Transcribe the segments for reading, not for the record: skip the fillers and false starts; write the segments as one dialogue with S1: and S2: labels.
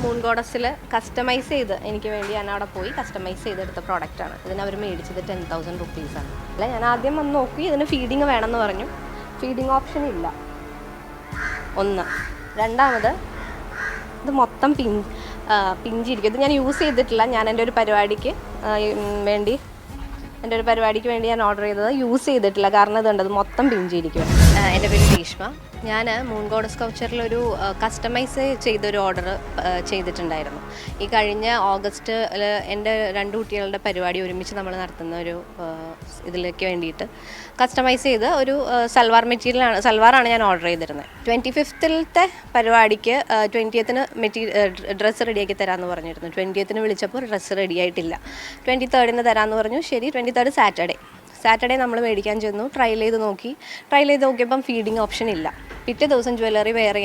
S1: Moon ഗോഡസിൽ customise ചെയ്ത് എനിക്ക് വേണ്ടി ഞാൻ അവിടെ പോയി കസ്റ്റമൈസ് ചെയ്തെടുത്ത പ്രോഡക്റ്റാണ്. ഇതിന് അവർ മേടിച്ചത് 10,000 റുപ്പീസാണ്. അല്ല, ഞാൻ ആദ്യം വന്ന് നോക്കി, ഇതിന് ഫീഡിങ് വേണമെന്ന് പറഞ്ഞു. ഫീഡിങ് ഓപ്ഷൻ ഇല്ല, ഒന്ന്. രണ്ടാമത് ഇത് മൊത്തം പിഞ്ചിരിക്കും. ഇത് ഞാൻ യൂസ് ചെയ്തിട്ടില്ല. ഞാൻ എൻ്റെ ഒരു പരിപാടിക്ക് വേണ്ടി ഞാൻ ഓർഡർ ചെയ്തത് യൂസ് ചെയ്തിട്ടില്ല. കാരണം ഇതുണ്ട്, അത് മൊത്തം പിഞ്ചിരിക്കും. എൻ്റെ പേര് രേഷ്മ. ഞാൻ മൂൺ ഗോഡസ് കൗച്ചറിലൊരു കസ്റ്റമൈസ് ചെയ്തൊരു ഓർഡർ ചെയ്തിട്ടുണ്ടായിരുന്നു. ഈ കഴിഞ്ഞ ഓഗസ്റ്റിൽ എൻ്റെ 2 കുട്ടികളുടെ പരിപാടി ഒരുമിച്ച് നമ്മൾ നടത്തുന്ന ഒരു ഇതിലേക്ക് വേണ്ടിയിട്ട് കസ്റ്റമൈസ് ചെയ്ത് ഒരു സൽവാറാണ് ഞാൻ ഓർഡർ ചെയ്തിരുന്നത്. 25th പരിപാടിക്ക് 20th ഡ്രസ്സ് റെഡിയാക്കി തരാമെന്ന് പറഞ്ഞിരുന്നു. 20th വിളിച്ചപ്പോൾ ഡ്രസ്സ് റെഡി ആയിട്ടില്ല. 23rd തരാമെന്ന് പറഞ്ഞു. ശരി, 23rd സാറ്റർഡേ നമ്മൾ മേടിക്കാൻ ചെന്നു. ട്രയൽ ചെയ്ത് നോക്കിയപ്പം ഫീഡിങ് ഓപ്ഷൻ ഇല്ല. പിറ്റേ ദിവസം ജ്വല്ലറി പെയർ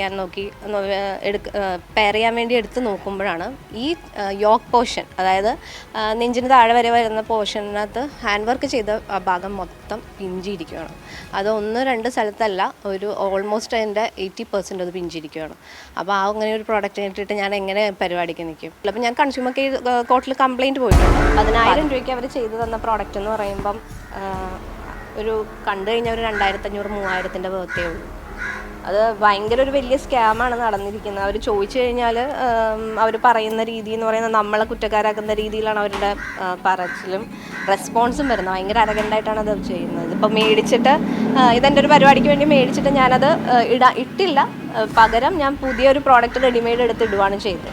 S1: ചെയ്യാൻ വേണ്ടി എടുത്ത് നോക്കുമ്പോഴാണ് ഈ യോക്ക് പോർഷൻ, അതായത് നെഞ്ചിന് താഴെ വരെ വരുന്ന പോർഷനകത്ത് ഹാൻഡ് വർക്ക് ചെയ്ത ഭാഗം മൊത്തം പിഞ്ചിരിക്കുകയാണ്. അത് 1-2 സ്ഥലത്തല്ല, ഒരു ഓൾമോസ്റ്റ് അതിൻ്റെ 80% അത് പിഞ്ചിരിക്കുകയാണ്. അപ്പോൾ അങ്ങനെ ഒരു പ്രോഡക്റ്റ് ഇട്ടിട്ട് ഞാൻ എങ്ങനെ പരിപാടിക്ക് നിൽക്കും? അപ്പോൾ ഞാൻ കൺസ്യൂമർ കോർട്ടിൽ കംപ്ലയിൻറ്റ് പോയിട്ടുണ്ട്. 10,000 രൂപയ്ക്ക് അവർ ചെയ്തു തന്ന പ്രോഡക്റ്റ് എന്ന് പറയുമ്പം ഒരു കണ്ടു കഴിഞ്ഞാൽ ഒരു 2,500-3,000 ബർത്തേ ഉള്ളൂ. അത് ഭയങ്കര ഒരു വലിയ സ്കാമാണ് നടന്നിരിക്കുന്നത്. അവർ ചോദിച്ചു കഴിഞ്ഞാൽ അവർ പറയുന്ന രീതി എന്ന് പറയുന്നത് നമ്മളെ കുറ്റക്കാരാക്കുന്ന രീതിയിലാണ് അവരുടെ പറച്ചിലും റെസ്പോൺസും വരുന്നത്. ഭയങ്കര അരഗണ്ടായിട്ടാണ് അത് ചെയ്യുന്നത്. ഇപ്പം മേടിച്ചിട്ട് ഇതെൻ്റെ ഒരു പരിപാടിക്ക് വേണ്ടി മേടിച്ചിട്ട് ഞാനത് ഇട്ടില്ല. പകരം ഞാൻ പുതിയൊരു പ്രോഡക്റ്റ് റെഡിമെയ്ഡ് എടുത്ത് ഇടുകയാണ് ചെയ്തത്.